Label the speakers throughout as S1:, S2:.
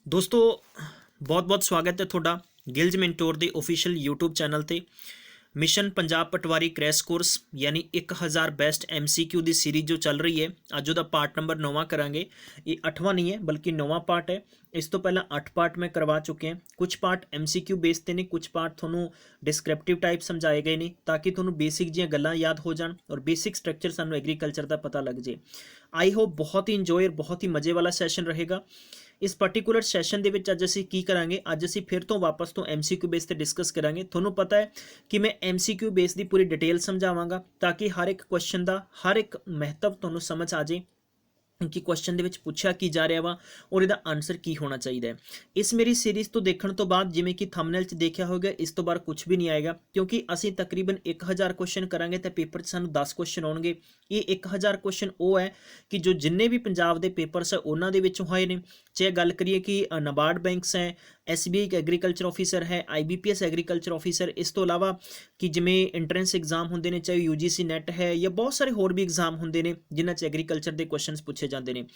S1: दोस्तों बहुत बहुत स्वागत है थोड़ा गिल्ज मैंटोर ਦੇ ऑफिशियल यूट्यूब चैनल ਤੇ मिशन पंजाब पटवारी क्रैश कोर्स यानी 1000 बेस्ट MCQ ਦੀ सीरीज जो चल रही है ਅੱਜ ਉਹਦਾ पार्ट नंबर 9वां करांगे। ये 8वां नहीं है बल्कि 9वां पार्ट है। इस तो पहला 8 पार्ट में करवा चुके हैं। कुछ पार्ट MCQ बेस ते ने, कुछ पार्ट ਤੁਹਾਨੂੰ डिस्क्रिप्टिव टाइप समझाए गए ने ताकि ਤੁਹਾਨੂੰ बेसिक जियां गल्लां याद हो जान और बेसिक स्ट्रक्चर सानू एग्रीकल्चर का पता लग जाए। आई होप बहुत ही इंजॉय और बहुत ही मज़े वाला सैशन रहेगा। इस पर्टिकुलर सैशन ਦੇ ਵਿੱਚ ਅੱਜ ਅਸੀਂ ਕੀ ਕਰਾਂਗੇ, ਅੱਜ ਅਸੀਂ ਫਿਰ ਤੋਂ ਵਾਪਸ ਤੋਂ MCQ ਬੇਸ ਤੇ ਡਿਸਕਸ ਕਰਾਂਗੇ। ਤੁਹਾਨੂੰ ਪਤਾ ਹੈ ਕਿ ਮੈਂ MCQ ਬੇਸ ਦੀ ਪੂਰੀ ਡਿਟੇਲ ਸਮਝਾਵਾਂਗਾ ਤਾਂ ਕਿ ਹਰ ਇੱਕ ਕੁਐਸਚਨ ਦਾ ਹਰ ਇੱਕ ਮਹੱਤਵ ਤੁਹਾਨੂੰ ਸਮਝ ਆ ਜਾਏ कि क्वेश्चन ਦੇ ਵਿੱਚ ਪੁੱਛਿਆ ਕੀ ਜਾ ਰਿਹਾ ਵਾ ਔਰ ਇਹਦਾ ਆਨਸਰ ਕੀ ਹੋਣਾ ਚਾਹੀਦਾ ਹੈ। ਇਸ ਮੇਰੀ ਸੀਰੀਜ਼ ਤੋਂ ਦੇਖਣ ਤੋਂ ਬਾਅਦ ਜਿਵੇਂ ਕਿ ਥੰਬਨੇਲ 'ਚ ਦੇਖਿਆ ਹੋਵੇਗਾ ਇਸ ਤੋਂ ਬਾਅਦ ਕੁਝ ਵੀ ਨਹੀਂ ਆਏਗਾ ਕਿਉਂਕਿ ਅਸੀਂ ਤਕਰੀਬਨ 1000 ਕੁਐਸਚਨ ਕਰਾਂਗੇ ਤੇ ਪੇਪਰ 'ਚ ਸਾਨੂੰ 10 ਕੁਐਸਚਨ ਆਉਣਗੇ। ਇਹ 1000 ਕੁਐਸਚਨ ਉਹ ਹੈ ਕਿ ਜੋ ਜਿੰਨੇ ਵੀ ਪੰਜਾਬ ਦੇ ਪੇਪਰਸ ਹੈ ਉਹਨਾਂ ਦੇ ਵਿੱਚੋਂ ਹੋਏ ਨੇ। ਚਾਹੇ ਗੱਲ ਕਰੀਏ ਕਿ ਨਾਬਾਰਡ ਬੈਂਕਸ ਹੈ, SBI ਐਗਰੀਕਲਚਰ ਆਫਿਸਰ ਹੈ, IBPS ਐਗਰੀਕਲਚਰ ਆਫਿਸਰ, ਇਸ ਤੋਂ ਇਲਾਵਾ ਕਿ ਜਿਵੇਂ ਇੰਟਰੈਂਸ ਐਗਜ਼ਾਮ ਹੁੰਦੇ ਨੇ, ਚਾਹੇ UGC ਨੈਟ ਹੈ ਜਾਂ ਬਹੁਤ ਸਾਰੇ ਹੋਰ ਵੀ ਐਗਜ਼ਾਮ ਹੁੰਦੇ ਨੇ ਜਿਨ੍ਹਾਂ 'ਚ ਐਗਰੀਕਲਚਰ ਦੇ ਕੁਐਸਚਨਸ ਪੁੱਛੇ ਜਾਂਦੇ ਨੇ।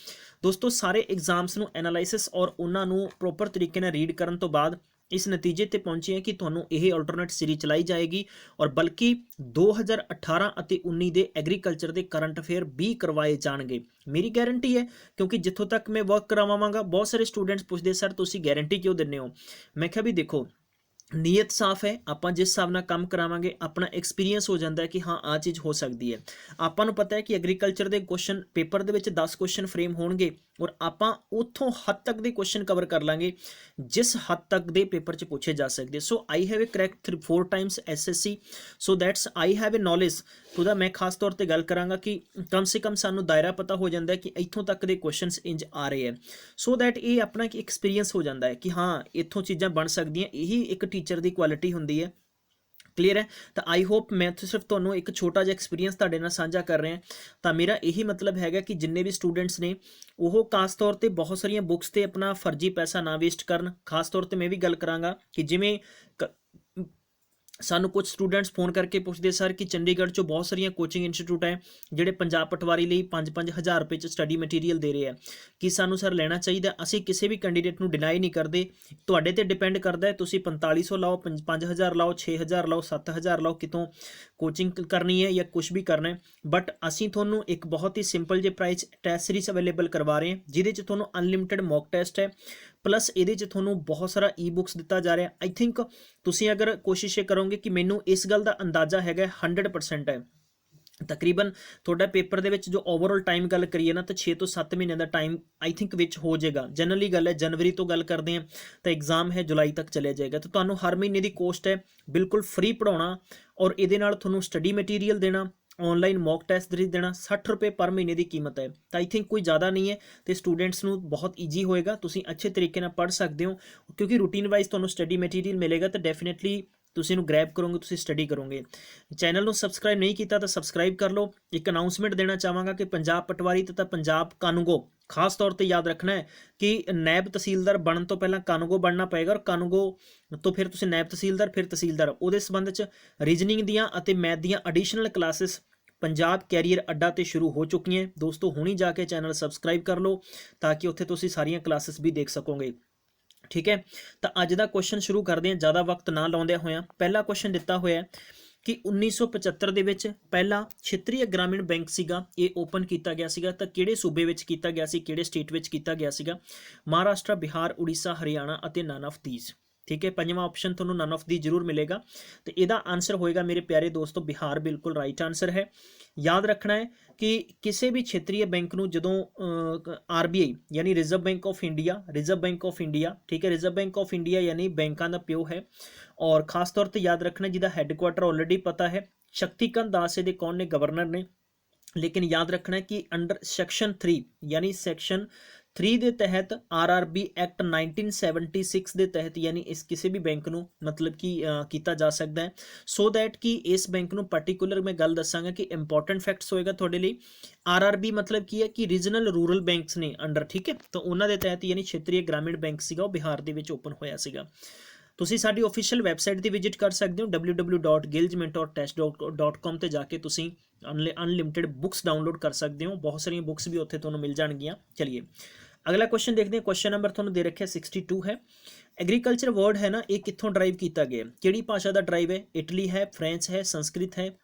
S1: ਦੋਸਤੋ ਸਾਰੇ ਐਗਜ਼ਾਮਸ ਨੂੰ ਐਨਾਲਾਈਸਿਸ ਔਰ ਉਹਨਾਂ ਨੂੰ ਪ੍ਰੋਪਰ ਤਰੀਕੇ ਨਾਲ ਰੀਡ ਕਰਨ ਤੋਂ ਬਾਅਦ ਇਸ ਨਤੀਜੇ ਤੇ ਪਹੁੰਚੇ ਹਾਂ ਕਿ ਤੁਹਾਨੂੰ ਇਹ ਆਲਟਰਨੇਟ ਸੀਰੀਜ਼ ਚਲਾਈ ਜਾਏਗੀ ਔਰ ਬਲਕਿ 2018 ਅਤੇ 19 ਦੇ ਐਗਰੀਕਲਚਰ ਦੇ ਕਰੰਟ ਅਫੇਅਰ ਵੀ ਕਰਵਾਏ ਜਾਣਗੇ। ਮੇਰੀ ਗਾਰੰਟੀ ਹੈ ਕਿਉਂਕਿ ਜਿੱਥੋਂ ਤੱਕ ਮੈਂ ਵਰਕ ਕਰਵਾਵਾਂਗਾ ਬਹੁਤ ਸਾਰੇ ਸਟੂਡੈਂਟਸ ਪੁੱਛਦੇ ਸਰ ਤੁਸੀਂ ਗਾਰੰਟੀ ਕਿਉਂ ਦਿੰਦੇ ਹੋ। ਮੈਂ ਕਿਹਾ ਵੀ ਦੇਖੋ ਨੀਅਤ ਸਾਫ਼ ਹੈ, ਆਪਾਂ ਜਿਸ ਹਿਸਾਬ ਨਾਲ ਕੰਮ ਕਰਾਵਾਂਗੇ ਆਪਣਾ ਐਕਸਪੀਰੀਅੰਸ ਹੋ ਜਾਂਦਾ ਹੈ ਕਿ ਹਾਂ ਆਹ ਚੀਜ਼ ਹੋ ਸਕਦੀ ਹੈ। ਆਪਾਂ ਨੂੰ ਪਤਾ ਹੈ ਕਿ ਐਗਰੀਕਲਚਰ ਦੇ ਕੁਐਸਚਨ ਪੇਪਰ ਦੇ ਵਿੱਚ 10 ਕੁਐਸਚਨ ਫਰੇਮ ਹੋਣਗੇ ਔਰ ਆਪਾਂ ਉੱਥੋਂ ਹੱਦ ਤੱਕ ਦੇ ਕੁਐਸਚਨ ਕਵਰ ਕਰ ਲਾਂਗੇ ਜਿਸ ਹੱਦ ਤੱਕ ਦੇ ਪੇਪਰ 'ਚ ਪੁੱਛੇ ਜਾ ਸਕਦੇ। So I have a correct 4 times SSC so that's I have a knowledge. ਉਹਦਾ ਮੈਂ ਖਾਸ ਤੌਰ ਤੇ ਗੱਲ ਕਰਾਂਗਾ ਕਿ ਕਮ ਸੇ ਕਮ ਸਾਨੂੰ ਦਾਇਰਾ ਪਤਾ ਹੋ ਜਾਂਦਾ ਹੈ ਕਿ ਇੱਥੋਂ ਤੱਕ ਦੇ ਕੁਐਸਚਨਸ ਇੰਜ ਆ ਰਹੇ ਹੈ ਸੋ ਦੈਟ ਇਹ ਆਪਣਾ ਇੱਕ ਐਕਸਪੀਰੀਅੰਸ ਹੋ ਜਾਂਦਾ ਹੈ ਕਿ ਹਾਂ ਇੱਥੋਂ ਚੀਜ਼ਾਂ ਬਣ ਸਕਦੀਆਂ। ਇਹੀ ਇੱਕ ਟੀਚਰ ਦੀ ਕੁਆਲਿਟੀ ਹੁੰਦੀ ਹੈ। ਕਲੀਅਰ ਹੈ। ਤਾਂ ਆਈ ਹੋਪ ਮੈਂ ਸਿਰਫ ਤੁਹਾਨੂੰ ਇੱਕ ਛੋਟਾ ਜਿਹਾ ਐਕਸਪੀਰੀਅੰਸ ਤੁਹਾਡੇ ਨਾਲ ਸਾਂਝਾ ਕਰ ਰਿਹਾ। ਤਾਂ ਮੇਰਾ ਇਹੀ ਮਤਲਬ ਹੈਗਾ ਕਿ ਜਿੰਨੇ ਵੀ ਸਟੂਡੈਂਟਸ ਨੇ ਉਹ ਖਾਸ ਤੌਰ ਤੇ ਬਹੁਤ ਸਾਰੀਆਂ ਬੁੱਕਸ ਤੇ ਆਪਣਾ ਫਰਜ਼ੀ ਪੈਸਾ ਨਾ ਵੇਸਟ ਕਰਨ। ਖਾਸ ਤੌਰ ਤੇ ਮੈਂ ਵੀ ਗੱਲ ਕਰਾਂਗਾ ਕਿ ਜਿਵੇਂ ਸਾਨੂੰ ਕੁਝ ਸਟੂਡੈਂਟਸ ਫੋਨ ਕਰਕੇ ਪੁੱਛਦੇ ਸਰ ਕਿ ਚੰਡੀਗੜ੍ਹ 'ਚੋਂ ਬਹੁਤ ਸਾਰੀਆਂ ਕੋਚਿੰਗ ਇੰਸਟੀਟਿਊਟ ਹੈ ਜਿਹੜੇ ਪੰਜਾਬ ਪਟਵਾਰੀ ਲਈ 5-5 ਹਜ਼ਾਰ ਰੁਪਏ 'ਚ ਸਟੱਡੀ ਮਟੀਰੀਅਲ ਦੇ ਰਹੇ ਆ ਕਿ ਸਾਨੂੰ ਸਰ ਲੈਣਾ ਚਾਹੀਦਾ। ਅਸੀਂ ਕਿਸੇ ਵੀ ਕੈਂਡੀਡੇਟ ਨੂੰ ਡਿਨਾਈ ਨਹੀਂ ਕਰਦੇ, ਤੁਹਾਡੇ ਤੇ ਡਿਪੈਂਡ ਕਰਦਾ ਹੈ ਤੁਸੀਂ 4500 ਲਾਓ, 5000 ਲਾਓ, 6000 ਲਾਓ, 7000 ਲਾਓ, ਕਿਤੋਂ ਕੋਚਿੰਗ ਕਰਨੀ ਹੈ ਜਾਂ ਕੁਝ ਵੀ ਕਰਨਾ ਹੈ। ਬਟ ਅਸੀਂ ਤੁਹਾਨੂੰ ਇੱਕ ਬਹੁਤ ਹੀ ਸਿੰਪਲ ਜਿਹੇ ਪ੍ਰਾਈਸ ਟੈਸਟ ਸੀਰੀਜ਼ ਅਵੇਲੇਬਲ ਕਰਵਾ ਰਹੇ ਹਾਂ ਜਿਹਦੇ 'ਚ ਤੁਹਾਨੂੰ ਅਨਲਿਮਿਟਿਡ ਮੌਕ ਟੈਸਟ ਹੈ ਪਲੱਸ ਇਹਦੇ 'ਚ ਤੁਹਾਨੂੰ ਬਹੁਤ ਸਾਰਾ ਬੁੱਕਸ ਦਿੱਤਾ ਜਾ ਰਿਹਾ। ਆਈ ਥਿੰਕ ਤੁਸੀਂ ਅਗਰ ਕੋਸ਼ਿਸ਼ ਕਰੋਗੇ ਕਿ ਮੈਨੂੰ ਇਸ ਗੱਲ ਦਾ ਅੰਦਾਜ਼ਾ ਹੈਗਾ 100% ਹੈ ਤਕਰੀਬਨ ਤੁਹਾਡਾ ਪੇਪਰ ਦੇ ਵਿੱਚ ਜੋ ਓਵਰਆਲ ਟਾਈਮ ਗੱਲ ਕਰੀਏ ਨਾ ਤਾਂ 6 ਤੋਂ 7 ਮਹੀਨਿਆਂ ਦਾ ਟਾਈਮ ਆਈ ਥਿੰਕ ਵਿੱਚ ਹੋ ਜਾਏਗਾ। ਜਨਰਲੀ ਗੱਲ ਹੈ ਜਨਵਰੀ ਤੋਂ ਗੱਲ ਕਰਦੇ ਹਾਂ ਤਾਂ ਐਗਜ਼ਾਮ ਹੈ ਜੁਲਾਈ ਤੱਕ ਚਲਿਆ ਜਾਏਗਾ। ਤਾਂ ਤੁਹਾਨੂੰ ਹਰ ਮਹੀਨੇ ਦੀ ਕੋਸਟ ਹੈ ਬਿਲਕੁਲ ਫ੍ਰੀ ਪੜ੍ਹਾਉਣਾ ਔਰ ਇਹਦੇ ਨਾਲ ਤੁਹਾਨੂੰ ਸਟੱਡੀ ਮਟੀਰੀਅਲ ਦੇਣਾ, ऑनलाइन मॉक टेस्ट देना। 60 रुपये पर महीने की कीमत है तो आई थिंक कोई ज़्यादा नहीं है तो स्टूडेंट्स को बहुत ईजी होएगा। तुसीं अच्छे तरीके नाल पढ़ सकते हो क्योंकि रूटीन वाइज तुहानूं स्टडी मटीरियल मिलेगा तो डेफिनेटली तुसीं इहनूं ग्रैब करोगे, तुसीं स्टडी करोगे। चैनल को सबसक्राइब नहीं किया तो सबसक्राइब कर लो। एक अनाउंसमेंट देना चाहांगा कि पंजाब पटवारी तथा पंजाब कानूगो खास तौर पर याद रखना है कि नैब तहसीलदार बनने तो पहला कानूगो बनना पएगा और कानूगो तो फिर तुसीं नैब तहसीलदार फिर तहसीलदार। उहदे संबंध च रीजनिंग दियां अते मैथ दियां एडिशनल क्लासिस पंजाब कैरियर अड्डा ते शुरू हो चुकी हैं। दोस्तों हुणी जाके चैनल सबसक्राइब कर लो ताकि उत्थे तुसीं सारियां क्लासिस भी देख सकोगे। ठीक है तो अज दा क्वेश्चन शुरू करते हैं ज़्यादा वक्त ना लाउंदे होया। पहला क्वेश्चन दिता होया कि 1975 ਦੇ ਵਿੱਚ ਪਹਿਲਾ ਛੇਤਰੀ ਗ੍ਰਾਮੀਣ ਬੈਂਕ ਸੀਗਾ ਇਹ ਓਪਨ ਕੀਤਾ ਗਿਆ ਸੀਗਾ ਤਾਂ ਕਿਹੜੇ ਸੂਬੇ ਵਿੱਚ ਕੀਤਾ ਗਿਆ ਸੀ, ਕਿਹੜੇ ਸਟੇਟ ਵਿੱਚ ਕੀਤਾ ਗਿਆ ਸੀਗਾ। ਮਹਾਰਾਸ਼ਟਰ, ਬਿਹਾਰ, ਉੜੀਸਾ, ਹਰਿਆਣਾ ਅਤੇ ਨਨ ਆਫ ਦੀਜ਼। ठीक है पंजवां ऑप्शन थोड़ा नन ऑफ दी जरूर मिलेगा तो यदा आंसर होएगा मेरे प्यारे दोस्तों बिहार बिल्कुल राइट आंसर है। याद रखना है कि किसी भी क्षेत्रीय बैंक को जो RBI यानी रिजर्व बैंक ऑफ इंडिया ठीक है रिजर्व बैंक ऑफ इंडिया यानी बैंकों का प्यो है और खास तौर पर याद रखना जिसका हैडकुआटर ऑलरेडी पता है शक्तिकांत दास दे कौन ने गवर्नर ने। लेकिन याद रखना है कि अंडर सैक्शन 3 यानी सैक्शन 3 के तहत RRB एक्ट 1976 के तहत यानी इस किसी भी बैंक को मतलब कि किया जा सकता है सो दैट कि इस बैंक को पर्टिकुलर मैं गल दसांगा कि इंपॉर्टेंट फैक्ट्स होएगा थोड़े लिए। RRB मतलब की है कि रीजनल रूरल बैंक्स ने अंडर ठीक है तो उन्होंने तहत यानी क्षेत्रीय ग्रामीण बैंक सीगा बिहार के ओपन होया सीगा। ਤੁਸੀਂ ਸਾਡੀ ऑफिशियल ਵੈਬਸਾਈਟ ਦੀ ਵਿਜ਼ਿਟ ਕਰ ਸਕਦੇ ਹੋ www.gilgementortest.com ਤੇ ਜਾ ਕੇ ਤੁਸੀਂ ਅਨਲਿਮਿਟਿਡ ਬੁੱਕਸ ਡਾਊਨਲੋਡ ਕਰ ਸਕਦੇ ਹੋ। ਬਹੁਤ ਸਾਰੀਆਂ ਬੁੱਕਸ ਵੀ ਉੱਥੇ ਤੁਹਾਨੂੰ ਮਿਲ ਜਾਣਗੀਆਂ। ਚਲਿਏ अगला क्वेश्चन देखते हैं, क्वेश्चन नंबर ਤੁਹਾਨੂੰ ਦੇ ਰੱਖਿਆ 62 है। एग्रीकल्चर वर्ड है ना, ये कितों ड्राइव किया गया, किहड़ी भाषा का ड्राइव है, इटली है, फ्रेंच है, संस्कृत है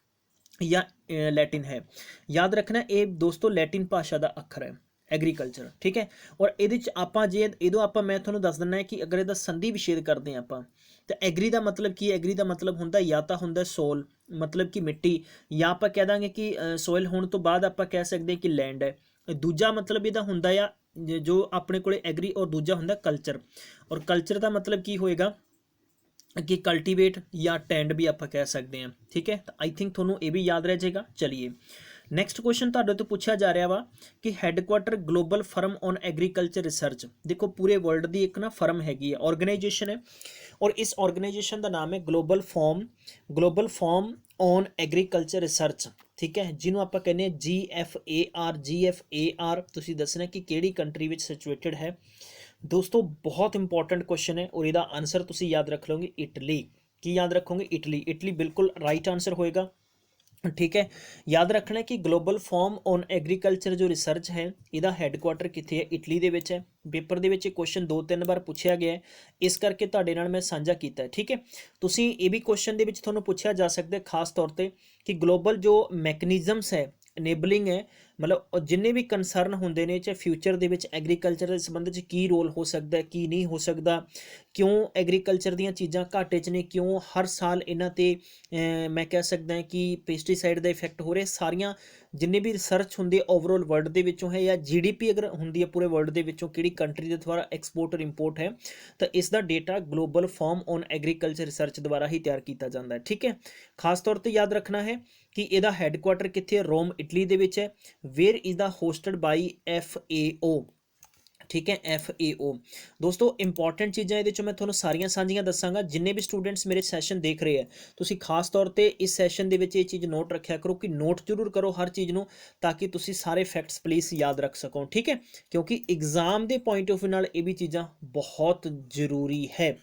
S1: या लैटिन है। याद रखना ये दोस्तों लैटिन भाषा का अखर है एग्रीकल्चर, ठीक है। और ये आप जे इदों आप मैं थोड़ा दस दिना है कि अगर इसका संधि विच्छेद करते हैं आप, तो एग्री का मतलब की, एग्री का मतलब होंदा या तो होंदा सोल मतलब कि मिट्टी, या आप कह देंगे कि सोयल होने तो बाद आप कह सकते हैं कि लैंड है। दूजा मतलब इहदा हुंदा आ जो अपने को एग्री, और दूजा हुंदा कल्चर, और कल्चर का मतलब की होएगा कि कल्टीवेट या टेंड भी आप कह सकते हैं, ठीक है। तो आई थिंक थोनों ये भी याद रह जाएगा। चलिए नैक्सट क्वेश्चन तुहाडे तो पूछा जा रहा वा कि headquarter global firm on agriculture research. देखो पूरे वर्ल्ड की एक ना फर्म हैगी है, ऑर्गेनाइजेशन है, और इस ऑर्गेनाइजेशन का नाम है global form on agriculture research, ठीक है, जिन्हों आप कहने GFAR तुसीं दसना कि किहड़ी कंट्री विच सिचुएटेड है। दोस्तों बहुत इंपॉर्टेंट क्वेश्चन है, और इसका आंसर तुसीं याद रख लोगे इटली। की याद रखोगे? इटली बिल्कुल राइट आंसर होएगा, ठीक है। याद रखना है कि ग्लोबल फॉर्म ऑन एग्रीकल्चर जो रिसर्च है, इसका हैडकुआटर कित्थे है? इटली दे विच है। पेपर दे विच क्वेश्चन 2-3 बार पूछा गया है, इस करके तुहाडे नाल मैं साझा कीता है, ठीक है। तुसीं ये भी क्वेश्चन दे विच तुहानूं पूछा जा सकता है खास तौर पर कि ग्लोबल जो मैकनिज़म्स है, इनेबलिंग है, मतलब जिन्ने भी कंसर्न होंदे ने चाहे फ्यूचर दे विच एग्रीकल्चर के संबंध च की रोल हो सकता है, की नहीं हो सकता, क्यों एग्रीकल्चर दीयां चीज़ां घाटे च ने, क्यों हर साल इन्हां ते मैं कह सकदा कि पेस्टिसाइड का इफैक्ट हो रहा, सारियां जिन्ने भी रिसर्च होंदी है ओवरऑल वर्ल्ड दे विचों है, या GDP अगर होंदी है पूरे वर्ल्ड दे विचों किहड़ी कंट्री दे द्वारा एक्सपोर्ट और इंपोर्ट है, तो इसका data global form on agriculture research द्वारा ही तैयार किया जाता है, ठीक है। खास तौर पर याद रखना है कि इसका हैडकुआटर कित्थे है? रोम इटली दे विच है। Where is the hosted by FAO, ठीक है, FAO। दोस्तों इंपॉर्टेंट चीज़ां ये मैं थोड़ा सारियां सांझियां दसांगा। जिन्ने भी स्टूडेंट्स मेरे सैशन देख रहे हैं, तुसीं खास तौर पर इस सैशन दे विच ये चीज़ नोट रखा करो कि नोट जरूर करो हर चीज़ नूं, ताकि तुसीं सारे फैक्ट्स प्लीज़ याद रख सको, ठीक है, क्योंकि एग्जाम के पॉइंट ऑफ व्यू नाल ये भी चीज़ां बहुत जरूरी है,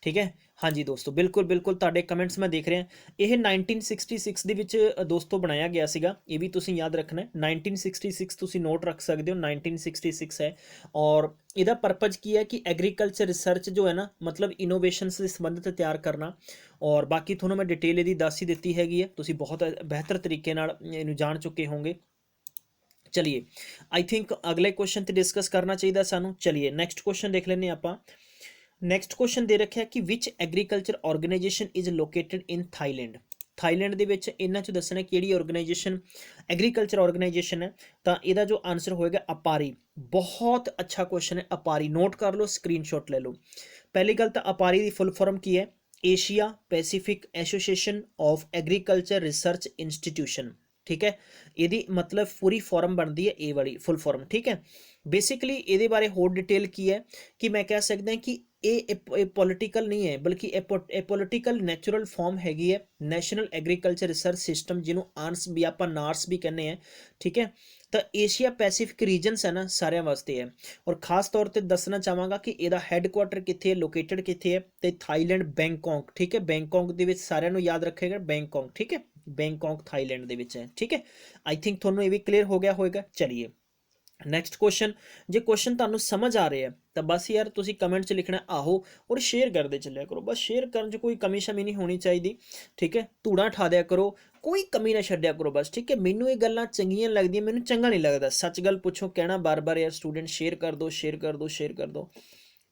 S1: ठीक है। हाँ जी दोस्तों, बिल्कुल बिल्कुल तुहाडे कमेंट्स मैं देख रहा। यह 1966 ਦੇ ਵਿੱਚ दोस्तों बनाया गया ਸੀਗਾ, ये भी तुसीं याद रखना है। 1966 तुसीं नोट रख सकते हो, 1966 है। और ਇਹਦਾ पर्पज की है कि एग्रीकल्चर रिसर्च जो है ना, मतलब इनोवेशनस ਦੇ संबंधित तैयार करना। और बाकी ਤੁਹਾਨੂੰ मैं डिटेल ਇਹਦੀ ਦੱਸ ਹੀ ਦਿੱਤੀ ਹੈਗੀ ਹੈ, ਤੁਸੀਂ बहुत बेहतर तरीके ਨਾਲ ਇਹਨੂੰ जान चुके होंगे। चलिए आई थिंक अगले क्वेश्चन ਤੇ डिस्कस करना चाहिए सानू। चलिए नैक्सट क्वेश्चन देख लेने ਆਪਾਂ। नैक्सट क्वेश्चन दे रखा है कि which agriculture organization is located in Thailand. Thailand दे विच इन्हां चों दसना किहड़ी ऑर्गेनाइजेशन एग्रीकल्चर ऑर्गेनाइजेशन है, तो इसका जो आंसर होएगा अपारी। बहुत अच्छा क्वेश्चन है, अपारी नोट कर लो, स्क्रीनशॉट ले लो। पहली गल तो अपारी की फुल फॉर्म की है? Asia Pacific association of agriculture research institution, ठीक है। यदि मतलब पूरी फॉर्म बनती है ए वाली फुल फॉर्म, ठीक है। बेसिकली ये बारे होर डिटेल की है कि मैं कह सकता कि ये पॉलिटिकल नहीं है, बल्कि ए पॉलिटिकल नैचुरल फॉर्म हैगी है नैशनल एग्रीकल्चर रिसर्च सिस्टम, जिन्हों आंस भी आप नार्स भी कहने हैं, ठीक है। तो एशिया पैसीफिक रीजनस है ना, सारे वास्ते है। और खास तौर पर दसना चाहवागा कि यदा हैडकुआटर कित्थे लोकेटेड कित्थे है, तो थाईलैंड बैंकॉक, ठीक है। बैंकॉक के सारिਆਂ ਨੂੰ याद रखेगा बैंकॉक, ठीक है। बैंकॉक थाईलैंड ਦੇ ਵਿੱਚ है, ठीक है। आई थिंक ਤੁਹਾਨੂੰ ਇਹ भी क्लीयर हो गया होगा। चलिए नैक्सट क्वेश्चन, जो क्वेश्चन तुहानूं समझ आ रहे हैं तो बस यार तुसीं कमेंट च लिखना आहो, और शेयर करते चलिया करो। बस शेयर करने कोई कमी शमी नहीं होनी चाहिए, ठीक है। धूड़ा ठा दिया करो, कोई कमी ना छड्डिया करो बस, ठीक है। मैनूं ये गल्लां चंगियां लगदियां, मैनूं चंगा नहीं लगता। सच गल पुछो कहना बार बार यार स्टूडेंट शेयर कर दो, शेयर कर दो, शेयर कर दो।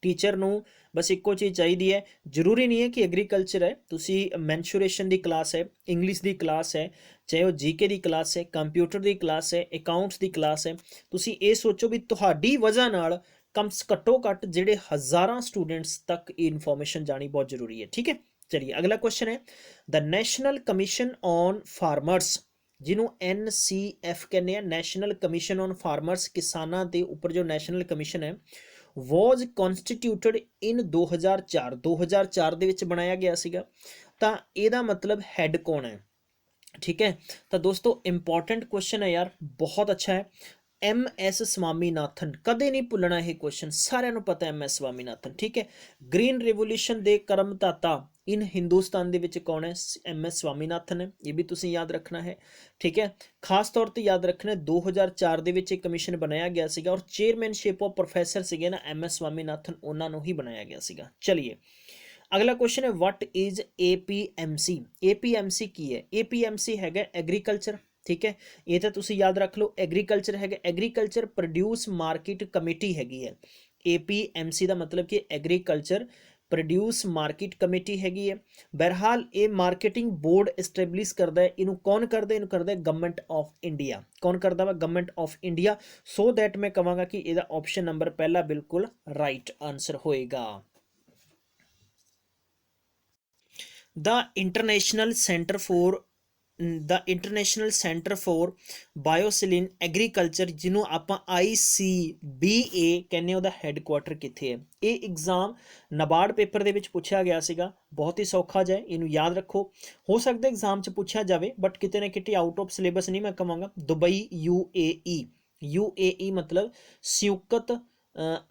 S1: टीचर नूं बस इक्को चीज़ चाहिए है, जरूरी नहीं है कि एग्रीकल्चर है, तुसी मैंशुरेशन की क्लास है, इंग्लिश की क्लास है, चाहे वो GK की क्लास है, कंप्यूटर की क्लास है, अकाउंट्स की क्लास है, तुसी ये सोचो भी तुहाडी वजह नाल घट्टो घट्ट जिहड़े हज़ारां स्टूडेंट्स तक इनफॉर्मेशन जानी बहुत जरूरी है, ठीक है। चलिए अगला क्वेश्चन है, the national commission on farmers, जिन्हों NCF कहने हैं, नैशनल कमीशन ऑन फार्मर्स, किसानां दे उपर जो नैशनल कमीशन है, वॉज कॉन्स्टिट्यूटेड इन 2004 ਦੇ ਵਿੱਚ बनाया गया ਸੀਗਾ। ਤਾਂ ਇਹਦਾ मतलब हैड कौन है, ठीक है। तो दोस्तों इंपॉर्टेंट क्वेश्चन है यार, बहुत अच्छा है। MS ਸਵਾਮੀਨਾਥਨ, ਕਦੇ ਨਹੀਂ ਭੁੱਲਣਾ ਇਹ ਕੁਐਸਚਨ, ਸਾਰਿਆਂ ਨੂੰ ਪਤਾ MS ਸਵਾਮੀਨਾਥਨ, ਠੀਕ ਹੈ। ਗ੍ਰੀਨ ਰਿਵੋਲੂਸ਼ਨ ਦੇ ਕਰਮਦਾਤਾ ਇਨ ਹਿੰਦੁਸਤਾਨ ਦੇ ਵਿੱਚ ਕੌਣ ਹੈ? MS ਸਵਾਮੀਨਾਥਨ ਹੈ, ਇਹ ਵੀ ਤੁਸੀਂ ਯਾਦ ਰੱਖਣਾ ਹੈ, ਠੀਕ ਹੈ। ਖਾਸ ਤੌਰ ਤੇ ਯਾਦ ਰੱਖਣਾ 2004 ਦੇ ਵਿੱਚ ਇੱਕ ਕਮਿਸ਼ਨ ਬਣਾਇਆ ਗਿਆ ਸੀਗਾ ਔਰ ਚੇਅਰਮੈਨਸ਼ਿਪ ਆਫ ਪ੍ਰੋਫੈਸਰ ਸੀਗੇ ਨਾ MS ਸਵਾਮੀਨਾਥਨ, ਉਹਨਾਂ ਨੂੰ ਹੀ ਬਣਾਇਆ ਗਿਆ ਸੀਗਾ। ਚਲਿਏ ਅਗਲਾ ਕੁਐਸਚਨ ਹੈ ਵਟ ਇਜ਼ APMC? APMC ਕੀ ਹੈ? APMC ਹੈਗਾ ਐਗਰੀਕਲਚਰ, ठीक है, ये तो तुसी याद रख लो। एग्रीकल्चर है, एग्रीकल्चर प्रोड्यूस मार्केट कमेटी हैगी है। APMC का मतलब कि एग्रीकल्चर प्रोड्यूस मार्केट कमेटी हैगी है। बहरहाल ये मार्केटिंग बोर्ड एस्टैबलिश करता है, इनू कौन करता है? इनू करता है गवर्नमेंट ऑफ इंडिया। कौन करता वा? Government of India. So that मैं कहांगा कि इसका ऑप्शन नंबर पहला बिल्कुल राइट आंसर होएगा। The international centre for biosaline agriculture जिन्हों आप ICBA कहने ਉਹਦਾ ਹੈਡਕੁਆਟਰ ਕਿੱਥੇ ਹੈ? ਇਹ एग्जाम ਨਬਾਰਡ पेपर ਦੇ ਵਿੱਚ ਪੁੱਛਿਆ ਗਿਆ ਸੀਗਾ, बहुत ही सौखा जाए, ਇਹਨੂੰ याद रखो। हो सकता है एग्जाम 'ਚ ਪੁੱਛਿਆ ਜਾਵੇ बट किते ना किते आउट ऑफ सिलेबस नहीं मैं कहांगा। दुबई UAE मतलब संयुक्त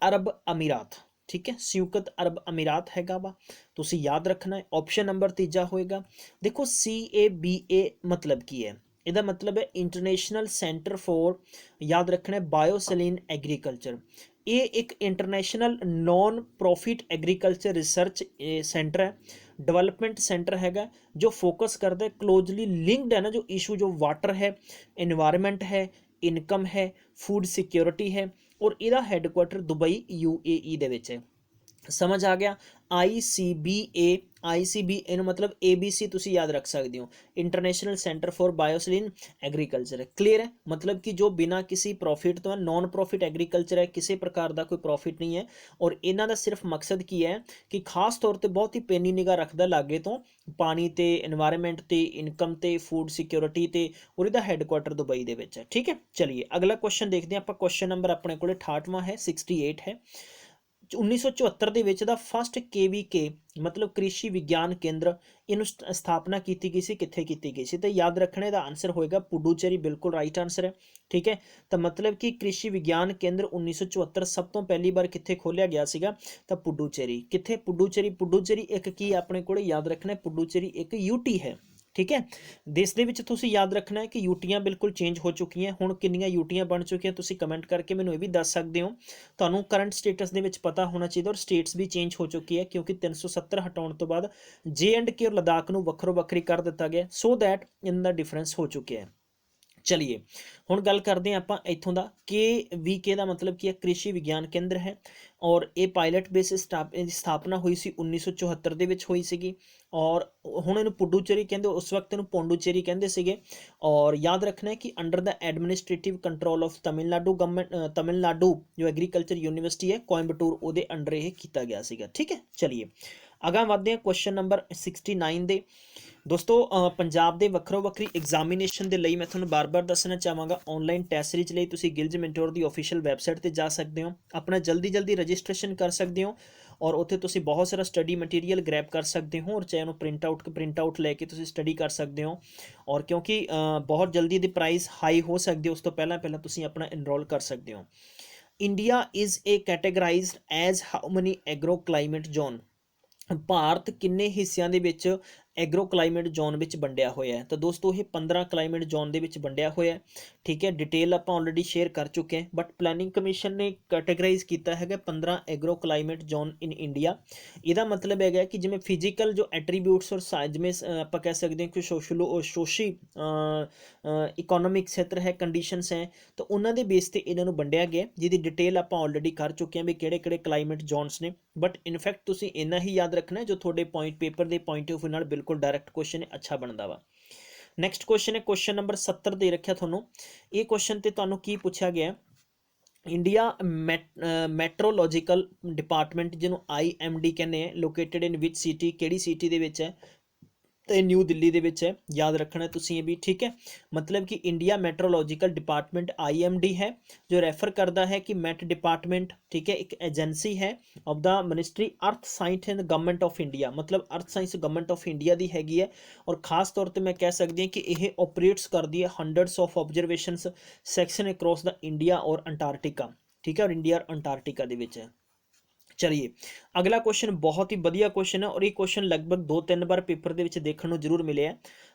S1: अरब अमीरात, ठीक है, संयुक्त अरब अमीरात हैगा वा, तुसी याद रखना है। ऑप्शन नंबर तीजा होएगा। देखो CABA मतलब की है? ਇਹਦਾ मतलब है इंटरनेशनल सेंटर फॉर, याद रखना है, बायोसलीन एग्रीकल्चर। ये एक international non profit agriculture research centre है, डेवलपमेंट सेंटर हैगा जो फोकस करता है, क्लोजली लिंक्ड है ना जो इशू, जो वाटर है, इन्वायरमेंट है, इनकम है, फूड सिक्योरिटी है, और इसका हैडकुआटर दुबई UAE दे विच है। समझ आ गया? ICBA नु मतलब ABC तुसी याद रख सकते हो, इंटरनेशनल सेंटर फॉर बायोसलीन एग्रीकल्चर है। क्लियर है? मतलब कि जो बिना किसी प्रॉफिट तो नॉन प्रॉफिट एग्रीकल्चर है, किसी प्रकार का कोई प्रॉफिट नहीं है, और इन्हों का सिर्फ मकसद की है कि खास तौर पर बहुत ही पेनी निगाह रखता लागे तो पानी ते, एनवायरमेंट ते, इनकम ते, फूड सिक्योरिटी ते, और इसका हैडकुआटर दुबई दे विच है, ठीक है। चलिए अगला क्वेश्चन देखते हैं आप। क्वेश्चन नंबर अपने को 68वां है, 68 है। 1974 ਦੇ ਵਿੱਚ ਦਾ फस्ट KVK मतलब कृषि विज्ञान केंद्र ਇਹਨੂੰ ਸਥਾਪਨਾ ਕੀਤੀ ਗਈ ਸੀ, ਕਿੱਥੇ ਕੀਤੀ ਗਈ ਸੀ? तो याद रखने का आंसर होएगा पुडुचेरी, बिल्कुल राइट आंसर है, ठीक है। तो मतलब कि कृषि विज्ञान केंद्र 1974 सब तो पहली बार कित्थे खोलिया गया सीगा? तो पुडुचेरी। कित्थे? पुडुचेरी एक की अपने को याद रखना है, पुडुचेरी एक UT है, ठीक है। देश ਦੇ ਵਿੱਚ ਤੁਸੀਂ याद रखना है कि यूटियां बिल्कुल चेंज हो चुकी ਹੁਣ ਕਿੰਨੀਆਂ यूटियां बन चुकी ਤੁਸੀਂ कमेंट करके मैंने ये भी दस सकते हो। ਤੁਹਾਨੂੰ करंट स्टेटस ਦੇ ਵਿੱਚ पता होना चाहिए, और स्टेट्स भी चेंज हो चुकी है क्योंकि 370 ਹਟਾਉਣ ਤੋਂ ਬਾਅਦ J&K और लद्दाख ਨੂੰ ਵੱਖਰੀ कर दिता गया, सो दैट इनका डिफरेंस हो चुके हैं। चलिए हुण गल करते हैं आप इत्थों का। KVK का मतलब की है? कृषि विज्ञान केंद्र है, और ये पायलट बेस स्थापना हुई सी 1974 ਦੇ ਵਿੱਚ ਹੋਈ ਸੀਗੀ, और ਹੁਣ ਇਹਨੂੰ ਪੁਡੂਚੇਰੀ ਕਹਿੰਦੇ, उस वक्त ਇਹਨੂੰ ਪੌਂਡੂਚੇਰੀ ਕਹਿੰਦੇ ਸੀਗੇ। और याद रखना है कि under the administrative control of Tamil Nadu government, Tamil Nadu जो एग्रीकल्चर यूनिवर्सिटी है कोयंबटूर, ਉਹਦੇ अंडर ਇਹ ਕੀਤਾ ਗਿਆ ਸੀਗਾ, ठीक है। चलिए अगां वधदे हैं क्वेश्चन नंबर 69 ਦੇ। दोस्तों पंजाब ਦੇ ਵੱਖਰੀ एग्जामिनेशन ਦੇ ਲਈ मैं ਤੁਹਾਨੂੰ बार-बार दसना चाहांगा, ऑनलाइन टैस्ट सीरीज ਲਈ ਤੁਸੀਂ ਗਿਲਜ ਮੈਂਟੋਰ ਦੀ ऑफिशियल ਵੈਬਸਾਈਟ ਤੇ ਜਾ ਸਕਦੇ ਹੋ, अपना जल्दी रजिस्ट्रेशन कर सकते हो, और उत्थे तुसी बहुत सारा स्टडी मटीरियल ग्रैब कर सकते हो, और चाहे उन्होंने प्रिंट आउट लैके तुसी स्टडी कर सकते हो। और क्योंकि बहुत जल्दी दी प्राइस हाई हो सकती है, उस तो पहला तुसी अपना इनरोल कर सकते हो। India is a categorized as how many agro climate zone? ਭਾਰਤ ਕਿੰਨੇ ਹਿੱਸਿਆਂ ਦੇ ਵਿੱਚ एग्रो क्लाइमेट जोन ਵਿੱਚ ਵੰਡਿਆ ਹੋਇਆ ਹੈ? ਤਾਂ ਦੋਸਤੋ ਇਹ 15 क्लाइमेट जोन ਦੇ ਵਿੱਚ ਵੰਡਿਆ ਹੋਇਆ ਹੈ, ਠੀਕ ਹੈ। डिटेल ਆਪਾਂ ਆਲਰੇਡੀ ਸ਼ੇਅਰ ਕਰ ਚੁੱਕੇ ਹਾਂ, ਬਟ ਪਲੈਨਿੰਗ ਕਮਿਸ਼ਨ ਨੇ ਕੈਟੇਗਰਾਈਜ਼ ਕੀਤਾ ਹੈਗਾ 15 agro climate zone in India. ਇਹਦਾ ਮਤਲਬ ਹੈਗਾ ਕਿ ਜਿਵੇਂ ਫਿਜ਼ੀਕਲ ਜੋ ਐਟਰੀਬਿਊਟਸ ਔਰ ਜਿਵੇਂ ਆਪਾਂ ਕਹਿ ਸਕਦੇ ਹਾਂ ਕਿ ਸੋਸ਼ੀ ਇਕਨੋਮਿਕ ਖੇਤਰ ਹੈ, ਕੰਡੀਸ਼ਨਸ ਹੈ, ਤਾਂ ਉਹਨਾਂ ਦੇ ਬੇਸ ਤੇ ਇਹਨਾਂ ਨੂੰ ਵੰਡਿਆ ਗਿਆ, ਜਿਹਦੀ ਡਿਟੇਲ ਆਪਾਂ ਆਲਰੇਡੀ ਕਰ ਚੁੱਕੇ ਹਾਂ ਵੀ ਕਿਹੜੇ क्लाइमेट जोन्स ने। बट इनफैक्ट ਤੁਸੀਂ ਇੰਨਾ ਹੀ याद रखना है जो ਤੁਹਾਡੇ पेपर के पॉइंट ऑफ व्यू ਨਾਲ बिल्कुल डायरैक्ट क्वेश्चन अच्छा बनता वा। नैक्सट क्वेश्चन है क्वेश्चन नंबर 70 दे रखा थोनों। ये क्वेश्चन ते तुहानूं की पूछा गया? इंडिया मैट्रोलॉजिकल डिपार्टमेंट जिन्हों IMD कहने हैं, लोकेटेड इन विच सिटी, केड़ी सिटी दे विच है? ਤੇ ਨਿਊ ਦਿੱਲੀ ਦੇ ਵਿੱਚ ਹੈ, ਯਾਦ ਰੱਖਣਾ ਤੁਸੀਂ ਇਹ ਵੀ, ਠੀਕ ਹੈ। ਮਤਲਬ ਕਿ ਇੰਡੀਆ ਮੈਟਰੋਲੋਜੀਕਲ ਡਿਪਾਰਟਮੈਂਟ IMD ਹੈ, ਜੋ ਰੈਫਰ ਕਰਦਾ ਹੈ ਕਿ ਮੈਟ ਡਿਪਾਰਟਮੈਂਟ, ਠੀਕ ਹੈ, ਇੱਕ ਏਜੰਸੀ ਹੈ ਆਫ ਦਾ ਮਿਨਿਸਟਰੀ ਅਰਥ science and government of India, ਮਤਲਬ ਅਰਥ ਸਾਇੰਸ ਗਵਰਨਮੈਂਟ ਆਫ ਇੰਡੀਆ ਦੀ ਹੈਗੀ ਹੈ। ਔਰ ਖਾਸ ਤੌਰ ਤੇ ਮੈਂ ਕਹਿ ਸਕਦੀ ਹਾਂ ਕਿ ਇਹ ਆਪਰੇਟਸ ਕਰਦੀ ਹੈ hundreds of observations section across the India ਔਰ ਅੰਟਾਰਕਟਿਕਾ, ਠੀਕ ਹੈ, ਔਰ ਇੰਡੀਆ ਔਰ ਅੰਟਾਰਕਟਿਕਾ ਦੇ ਵਿੱਚ ਹੈ। चलिए अगला क्वेश्चन बहुत ही बढ़िया क्वेश्चन है और ये क्वेश्चन लगभग 2-3 बार पेपर ਦੇ ਵਿੱਚ ਦੇਖਣ ਨੂੰ ਜ਼ਰੂਰ ਮਿਲਿਆ।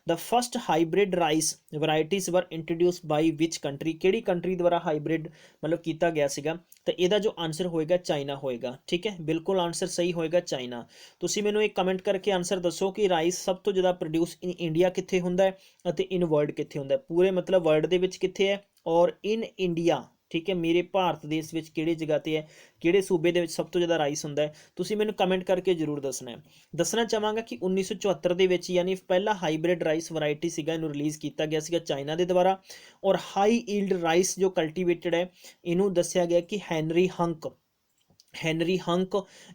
S1: The first hybrid rice varieties were introduced by which country, ਕਿਹੜੀ ਕੰਟਰੀ ਦੁਆਰਾ ਹਾਈਬ੍ਰਿਡ ਮਤਲਬ ਕੀਤਾ ਗਿਆ ਸੀਗਾ। ਤਾਂ ਇਹਦਾ ਜੋ ਆਨਸਰ ਹੋਏਗਾ ਚਾਈਨਾ ਹੋਏਗਾ, ਠੀਕ ਹੈ, ਬਿਲਕੁਲ ਆਨਸਰ ਸਹੀ ਹੋਏਗਾ ਚਾਈਨਾ। ਤੁਸੀਂ ਮੈਨੂੰ ਇੱਕ ਕਮੈਂਟ ਕਰਕੇ ਆਨਸਰ ਦੱਸੋ ਕਿ ਰਾਈਸ ਸਭ ਤੋਂ ਜ਼ਿਆਦਾ ਪ੍ਰੋਡਿਊਸ ਇਨ ਇੰਡੀਆ ਕਿੱਥੇ ਹੁੰਦਾ ਹੈ ਅਤੇ ਇਨ ਵਰਲਡ ਕਿੱਥੇ ਹੁੰਦਾ ਹੈ, ਪੂਰੇ ਮਤਲਬ ਵਰਲਡ ਦੇ ਵਿੱਚ ਕਿੱਥੇ ਹੈ ਔਰ ਇਨ ਇੰਡੀਆ, ਠੀਕ ਹੈ, ਮੇਰੇ ਭਾਰਤ ਦੇਸ਼ ਵਿੱਚ ਕਿਹੜੀ ਜਗ੍ਹਾ ਤੇ ਹੈ, ਕਿਹੜੇ ਸੂਬੇ ਦੇ ਵਿੱਚ ਸਭ ਤੋਂ ਜ਼ਿਆਦਾ ਰਾਈਸ ਹੁੰਦਾ ਹੈ, ਤੁਸੀਂ ਮੈਨੂੰ ਕਮੈਂਟ ਕਰਕੇ ਜ਼ਰੂਰ ਦੱਸਣਾ ਹੈ। ਦੱਸਣਾ ਚਾਹਾਂਗਾ ਕਿ 1974 ਦੇ ਵਿੱਚ ਯਾਨੀ ਪਹਿਲਾ ਹਾਈਬ੍ਰਿਡ ਰਾਈਸ ਵੈਰਾਈਟੀ ਸੀਗਾ, ਇਹਨੂੰ ਰਿਲੀਜ਼ ਕੀਤਾ ਗਿਆ ਸੀਗਾ ਚਾਈਨਾ ਦੇ ਦੁਆਰਾ। ਔਰ ਹਾਈ ਈਲਡ ਰਾਈਸ ਜੋ ਕਲਟੀਵੇਟਡ ਹੈ ਇਹਨੂੰ ਦੱਸਿਆ ਗਿਆ ਕਿ ਹੈਨਰੀ ਹੰਕ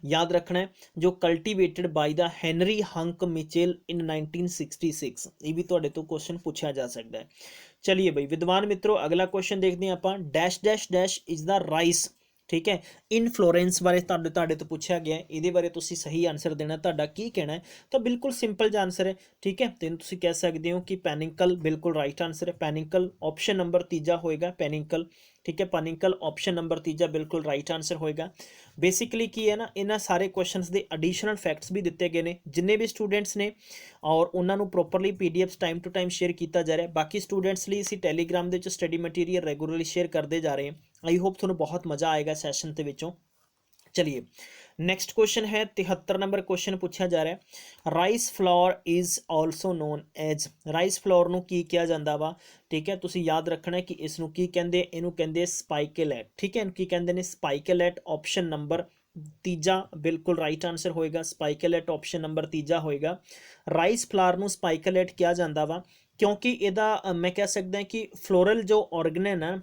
S1: याद रखना है, जो cultivated by the Henry Hank Mitchell in 1966। ये भी तुहाडे तो क्वेश्चन पूछा जा सकता है। चलिए भाई विद्वान मित्रों अगला क्वेश्चन देखते हैं आप, dash dash dash is the rice, ठीक है, इन फ्लोरेंस बारे तुहाडे तो पूछा गया है, ये बारे तुसी सही आंसर देना, तुहाडा की कहना है। तो बिल्कुल सिंपल जा आंसर है, ठीक है, तो तुसी कह सकते हो कि पैनिकल बिल्कुल राइट आंसर है। पैनिकल ऑप्शन नंबर तीजा होएगा, पैनिकल, ठीक है, पैनिकल ऑप्शन नंबर तीजा बिल्कुल राइट आंसर होएगा। बेसिकली की है ना, इन्हां सारे क्वेश्चंस दे एडिशनल फैक्ट्स भी दिते गए ने, जिन्ने भी स्टूडेंट्स ने और उन्होंने properly PDFs time to time share किया जा रहा है। बाकी स्टूडेंट्स लिए इसी टैलीग्राम के स्टडी मटीरियल रेगुलरली शेयर करते जा रहे हैं। आई होप थोड़ा बहुत मज़ा आएगा सैशन के विचों। चलिए नैक्सट क्वेश्चन है 73 नंबर क्वेश्चन पूछा जा रहा है, rice flour is also known as, rice flour नूं की किया जाता वा, ठीक है, तुसी याद रखना है कि इसनूं की कहंदे, इहनूं कहंदे स्पाइकेलेट, ठीक है, की कहंदे ने स्पाइकेलेट, ऑप्शन नंबर तीजा बिल्कुल राइट आंसर होएगा, स्पाइकेलेट ऑप्शन नंबर तीजा होएगा। राइस फ्लावर नूं स्पाइकेलेट किया जाता वा क्योंकि ਇਹਦਾ मैं कह सकदा ਹਾਂ कि फ्लोरल जो ऑर्गेन है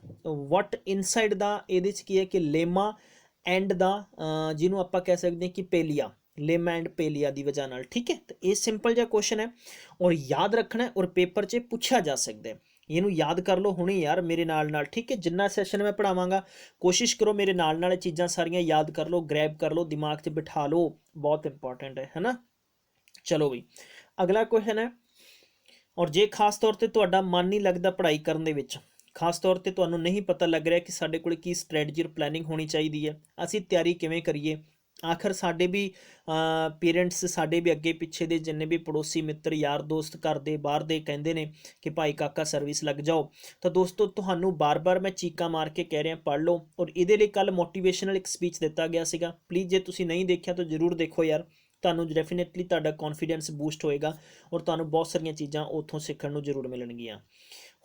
S1: वट इनसाइड दा ਇਹਦੇ ਚ ਕੀ ਹੈ ਕਿ ਲੇਮਾ एंड दा जिन्हों आप कह सकते हैं कि पेलिया, लेमा एंड पेलिया की वजह नाल, ठीक है। तो ये सिंपल जिहा क्वेश्चन है और याद रखना है और पेपर 'च पूछा जा सकता है, ਇਹਨੂੰ याद कर लो हुणे यार मेरे नाल, ठीक है, जिन्ना सैशन मैं पढ़ावांगा कोशिश करो मेरे नाल चीज़ां सारियां याद कर लो, ग्रैब कर लो, दिमाग 'च बिठा लो, बहुत इंपॉर्टेंट है ना। चलो बई अगला क्वेश्चन है, और जे खास तौर पर तुहाडा मन नहीं लगता पढ़ाई करने विच, खास तौर पर तुहानूं नहीं पता लग रहा कि साडे कोल की स्ट्रैटजी और प्लैनिंग होनी चाहिए है, असीं तैयारी किवें करिए, आखिर साडे भी पेरेंट्स साडे भी अगे पिछे दे जिन्ने भी पड़ोसी मित्र यार दोस्त घर दे बाहर दे कहंदे ने कि भाई काका सर्विस लग जाओ। तो दोस्तों तुहानूं बार बार मैं चीका मार के कह रहा पढ़ लो, और इहदे लई कल मोटिवेशनल एक स्पीच दिता गया सीगा, प्लीज़ जे तुसीं नहीं देखिया तो जरूर देखो यार, तुहानूं डेफिनेटली तुहाडा कॉन्फिडेंस बूस्ट होएगा और तुहानूं बहुत सारियां चीज़ां उत्थों सीखण नूं जरूर मिलणगियां।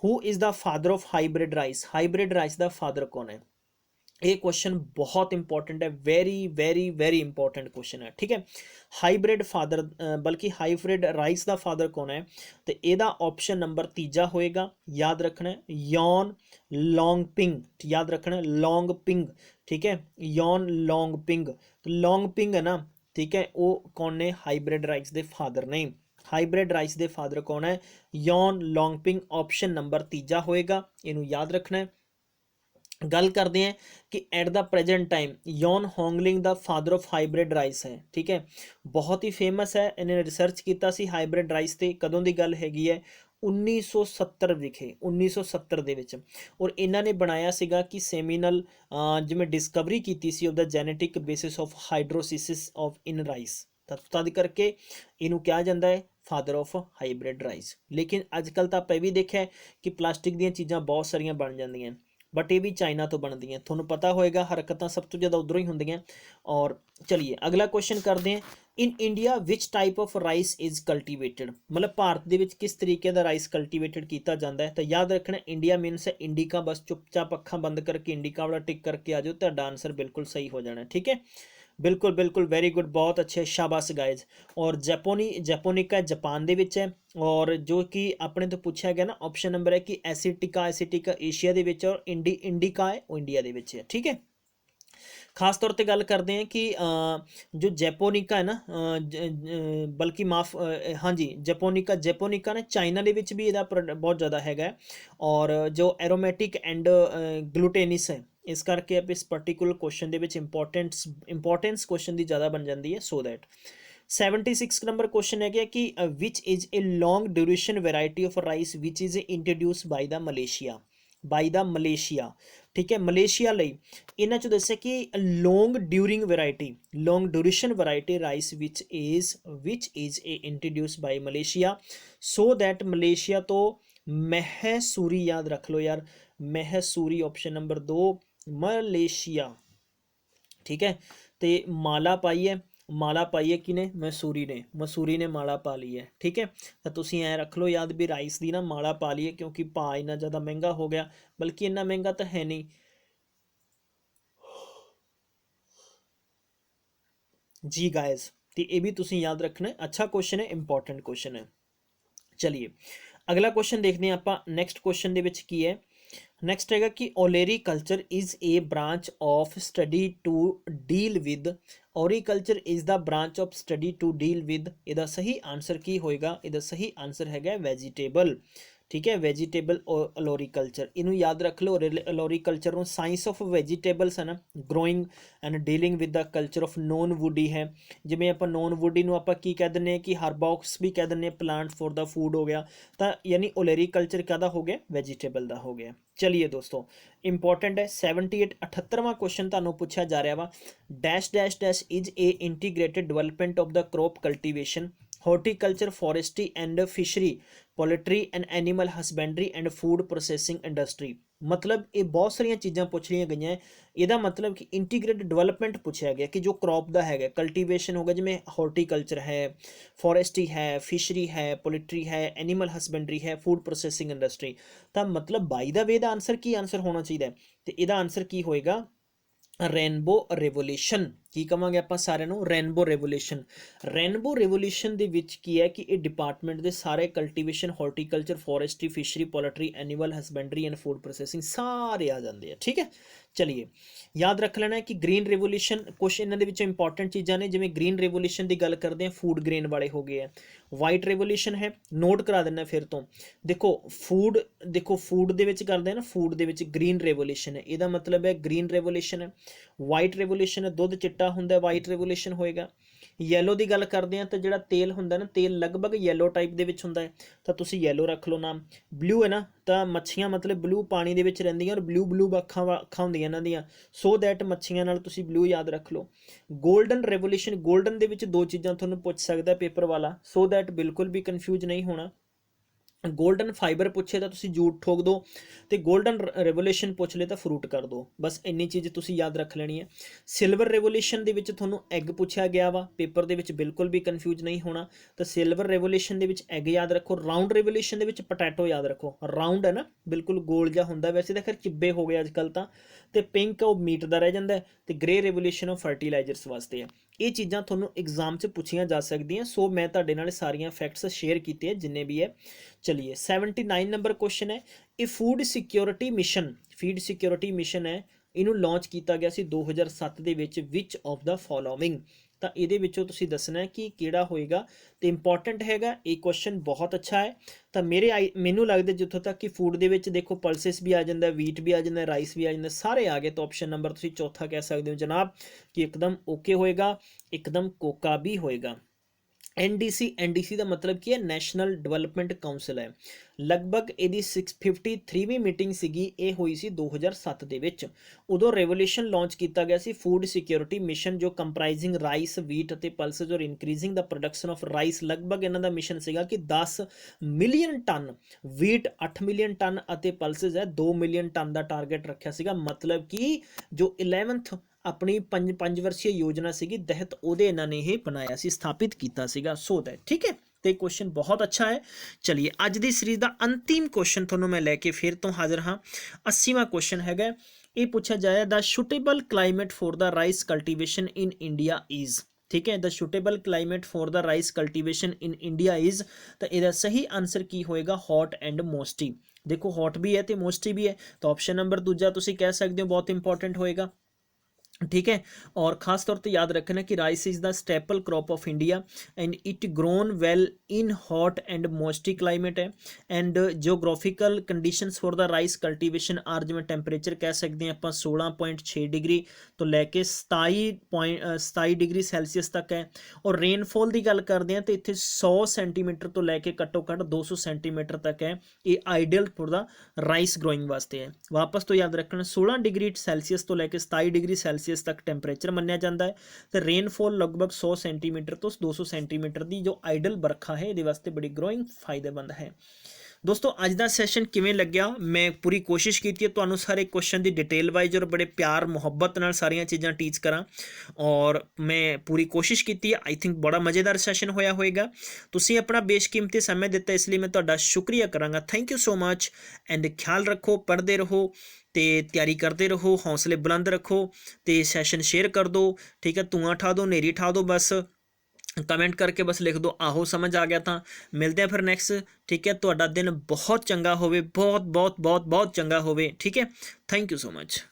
S1: Who is the father of hybrid rice, hybrid rice का फादर कौन है। ये क्वेश्चन बहुत इंपॉर्टेंट है, very very very important question है, ठीक है। हाईब्रिड फादर बल्कि हाईब्रिड राइस का फादर कौन है, तो यदा ऑप्शन नंबर तीजा होएगा, याद रखना है, यॉन लॉन्गपिंग, याद रखना है लॉन्गपिंग, ठीक है, यॉन लॉन्गपिंग, तो लॉन्गपिंग है ना, ठीक है, वो कौन ने हाईब्रिड राइस के फादर ने, हाईब्रिड राइस के फादर कौन है, यॉन लॉन्गपिंग, ऑप्शन नंबर तीजा होएगा, इनू याद रखना है। गल करते हैं कि at the present time Yon Hongling the father of hybrid rice है, ठीक है, बहुत ही फेमस है, इन्हें रिसर्च किया सी हाईब्रिड राइस ते, कदों की गल हैगी है 1970 विखे, 1970 दे विच, और इन्हों ने बनाया सीगा कि सेमिनल जिवें डिस्कवरी की सी of the genetic basis of heterosis of in rice, तद करके इनू कहा जाता है फादर ऑफ हाईब्रिड राइस। लेकिन अजकल तो आप भी देखा कि प्लास्टिक दी चीज़ां बहुत सारियां बन जांदियां, बट ये भी चाइना तो बनती हैं, थोड़ा पता होएगा हरकतां सब तो ज़्यादा उधरों ही होंदियां। और चलिए अगला क्वेश्चन करते हैं, in India which type of rice is cultivated, मतलब भारत दे विच किस तरीके का राइस कल्टीवेटेड किया जाता है। तो याद रखना इंडिया मीनस है इंडिका, बस चुपचाप अखां बंद करके इंडिका वाला टिक करके आ जाओ, तो आंसर बिल्कुल सही हो जाना, ठीक है, बिल्कुल बिल्कुल वेरी गुड, बहुत अच्छे, शाबाश गाइज। और जैपोनिका जापान दे विच है, और जो कि अपने तो पूछा गया ना ऑप्शन नंबर है कि एसिटिका एशिया दे विच, और इंडिका है वो इंडिया दे विच है, ठीक है। खास तौर पे गल करते हैं कि जो जैपोनिका है ना बल्कि माफ हाँ जी जैपोनिका जैपोनिका ने चाइना ਦੇ ਵਿੱਚ भी ਇਹਦਾ बहुत ज़्यादा हैगा और जो एरोमेटिक एंड ग्लूटेनिस है इस करके आप इस पर्टिकुलर क्वेश्चन ਦੇ ਵਿੱਚ इंपॉर्टेंस क्वेश्चन ਦੀ ज़्यादा बन जाती है सो दैट 76 नंबर क्वेश्चन है क्या कि which is a long duration variety of rice which is introduce by the Malaysia ठीक है मलेशिया ਲਈ ਇਹਨਾਂ ਚੋਂ ਦੱਸਿਆ ਕਿ long duration variety rice which is a introduce by Malaysia so that Malaysia ਤੋਂ ਮਹਿਸੂਰੀ याद रख लो यार ਮਹਿਸੂਰੀ ऑप्शन नंबर 2 मलेशिया ठीक है तो माला पाई है किने मसूरी ने माला पा ली है ठीक है तो तुसी ऐ रख लो याद भी राइस दी ना माला पा ली है क्योंकि भा इन्ना ज़्यादा महंगा हो गया बल्कि इन्ना महंगा तो है नहीं जी गाइस तो ये भी तुसी याद रखना है अच्छा क्वेश्चन है इंपॉर्टेंट क्वेश्चन है चलिए अगला क्वेश्चन देखने आप नैक्सट क्वेश्चन दे विच की है नैक्सट है कि olericulture is a branch of study to deal with olericulture is the branch of study to deal with इहदा सही आंसर की होएगा इहदा सही आंसर है वैजीटेबल ठीक है वैजीटेबल ओलोरीकल्चर इनू याद रख लो ओलोरीकल्चर ਨੂੰ ਸਾਇੰਸ ਆਫ ਵੈਜੀਟੇਬਲਸ ਹੈ ਨਾ growing and dealing with the culture of non woody ਹੈ ਜਿਵੇਂ ਆਪਾਂ ਨੋਨ ਵੁੱਡੀ ਨੂੰ ਆਪਾਂ ਕੀ ਕਹਿ ਦਿੰਦੇ ਕਿ ਹਰਬੌਕਸ ਵੀ ਕਹਿ ਦਿੰਦੇ ਪਲਾਂਟ ਫॉर ਦਾ ਫੂਡ ਹੋ ਗਿਆ ਤਾਂ ਯਾਨੀ ओलेरीकल्चर ਕਾਹਦਾ ਹੋ ਗਿਆ ਵੈਜੀਟੇਬਲ ਦਾ ਹੋ ਗਿਆ चलिए दोस्तों इंपॉर्टेंट है 78 78वां क्वेश्चन ਤੁਹਾਨੂੰ ਪੁੱਛਿਆ ਜਾ ਰਿਹਾ ਵਾ dash dash dash is a integrated development of the crop cultivation horticulture forestry and fishery poultry and animal husbandry and food processing industry मतलब ये बहुत सारिया चीज़ां पुछ लिया गई ਇਹਦਾ मतलब कि इंटीग्रेटेड डेवलपमेंट पूछा गया कि जो क्रॉप का है कल्टीवेशन होगा जिमें हॉर्टिकल्चर है फॉरेस्ट्री है फिशरी है पोल्ट्री है एनिमल हसबेंडरी है फूड प्रोसैसिंग इंडस्ट्री तो मतलब बाई द वे का आंसर की आंसर होना चाहिए तो यदा आंसर की होएगा रेनबो रेवोल्यूशन की कहांगे आप सारे रेनबो रेवोल्यूशन दे विच की है कि ये डिपार्टमेंट के सारे cultivation horticulture forestry fishery poultry animal husbandry and food processing सारे आ जाते हैं ठीक है चलिए याद रख लेना है कि ग्रीन रेवोल्यूशन कुछ इन्होंने इंपॉर्टेंट चीज़ा ने जिमें ग्रीन रेवोल्यूशन की गल करते हैं फूड ग्रेन वाले हो गए हैं वाइट रेवोल्यूशन है नोट करा देना फिर तो देखो फूड दे विच करते हैं ना फूड दे विच ग्रीन रेवोल्यूशन है इसका मतलब है ग्रीन रेवोल्यूशन है वाइट रेवोल्यूशन है दुध चिट्टा हुंदा वाइट रेवोल्यूशन होएगा येलो की गल करते हैं तो जो तेल होंदा ना तेल लगभग येलो टाइप के होंदा है तो तुसी येलो रख लो नाम ब्लू है ना तो मच्छियाँ मतलब ब्लू पानी दे विच रहिंदियां और ब्लू अखां होंदियां इन्हां दियां सो दैट मच्छियां नाल तुसी ब्लू याद रख लो गोल्डन रेवोल्यूशन गोल्डन दे विच दो चीज़ां तुहानूं पुछ सकदा पेपर वाला सो दैट बिल्कुल भी कन्फ्यूज नहीं होना गोल्डन फाइबर पूछे तो तुसी जूट ठोक दो तो गोल्डन रेवोल्यूशन पूछ ले तो फ्रूट कर दो बस इन्नी चीज़ तुसी याद रख लेनी है सिल्वर रेवोल्यूशन दे विच तुहानूं एग पूछा गया वा पेपर दे विच बिल्कुल भी कन्फ्यूज नहीं होना तो सिल्वर रेवोल्यूशन दे विच एग याद रखो राउंड रेवोल्यूशन दे विच पोटैटो याद रखो राउंड है ना बिल्कुल गोल जिहा हुंदा वैसे तो खैर चिब्बे हो गए अजकल तो पिंक वो मीट का रह जाता है तो ग्रे रेवोल्यूशन ऑफ फर्टिलाइजर्स वास्ते है ये चीज़ां तुहानूं एग्जाम से पूछियां जा सकदियां सो मैं तुहाडे नाल सारियां फैक्ट्स शेयर कीते हैं जिन्ने भी है चलिए 79 नंबर क्वेश्चन है ये फूड सिक्योरिटी मिशन है इनू लॉन्च किया गया सी 2007 ਦੇ ਵਿੱਚ विच ऑफ द फॉलोइंग तो ये तुसीं दसना है कि किहड़ा होएगा तो इंपॉर्टेंट हैगा ये क्वेश्चन बहुत अच्छा है तो मैनू लगता जितों तक कि फूड दे विच देखो पल्सिस भी आ जाता है वीट भी आ जाता है राइस भी आ जाता है सारे आ गए तो ऑप्शन नंबर तुसीं चौथा कह सकते हो जनाब कि एकदम ओके होएगा एकदम कोका भी होएगा एनडीसी का मतलब की है नैशनल डिवेलपमेंट काउंसिल है लगभग यदी 653वीं मीटिंग सीगी ये हुई सी 2007 ਦੇ ਵਿੱਚ उदों रेवोल्यूशन लॉन्च किया गया सी फूड सिक्योरिटी मिशन जो कंप्राइजिंग राइस वीट और पल्सेज और increasing the production of rice लगभग इन्हों का मिशन सीगा कि 10 million ton wheat 8 million ton और पल्सेज है 2 मिलियन टन का टारगेट रखा सीगा मतलब कि जो 11th अपनी 5 वर्षीय योजना सी तहत उहदे इन्होंने ये बनाया सी स्थापित किया सीगा सो दैट ठीक है तो क्वेश्चन बहुत अच्छा है चलिए अज की सीरीज़ का अंतिम क्वेश्चन थोनों मैं लैके फिर तो हाजिर हाँ 80वां क्वेश्चन हैगा ये पूछा जाए the suitable climate for the rice cultivation in India is ठीक है the suitable climate for the rice cultivation in India is तो यदा सही आंसर की होएगा हॉट एंड मोस्टी देखो हॉट भी है तो मोस्टी भी है तो ऑप्शन नंबर दूजा तुसीं कह सकते हो बहुत इंपॉर्टेंट होएगा ठीक है। और ख़ास तौर पे याद रखना कि rice is the staple crop of India and it grown well in hot and moisty climate है। And geographical conditions for the rice cultivation are, जिवें टैंपरेचर कह सकते हैं ਆਪਾਂ 16.6 डिग्री तो लैके 27 डिग्री सैल्सीਅਸ तक है। और रेनफॉल की गल करते हैं तो इत्थे 100 सेंटीमीटर तो लैके घट्टो घट्ट 200 सेंटीमीटर तक है। ये ideal for the rice growing वास्ते है। वापस तो याद रखना 16 डिग्री सैल्सीਅਸ तो लैके 27 डिग्री सैल्सीਅਸ तक टैंपरेचर मन्निया जाता है। तो रेनफॉल लगभग 100 सेंटीमीटर तो 200 सेंटीमीटर की जो आइडल बरखा है ये वास्ते बड़ी ग्रोइंग फायदेमंद है। दोस्तों अज का सैशन किवें लग्या, मैं पूरी कोशिश की है तुहानूं सारे क्वेश्चन की डिटेल वाइज और बड़े प्यार मुहब्बत नाल सारियां चीज़ां टीच करा, और मैं पूरी कोशिश की है। आई थिंक बड़ा मज़ेदार सैशन होया होएगा। तुसीं अपना बेशकीमती समय दिता, इसलिए मैं तुहाडा शुक्रिया करांगा। Thank you so much and ख्याल रखो, पढ़ते रहो तो तैयारी करते रहो, हौसले बुलंद रखो तो सैशन शेयर कर दो। ठीक है, धुआं ठा दो, नेरी ठा दो, बस कमेंट करके बस लिख दो आहो समझ आ गया। तो मिलते हैं फिर नेक्स्ट। ठीक है, तुहाडा दिन बहुत चंगा होवे, बहुत बहुत बहुत बहुत चंगा होवे। ठीक है, थैंक यू सो मच।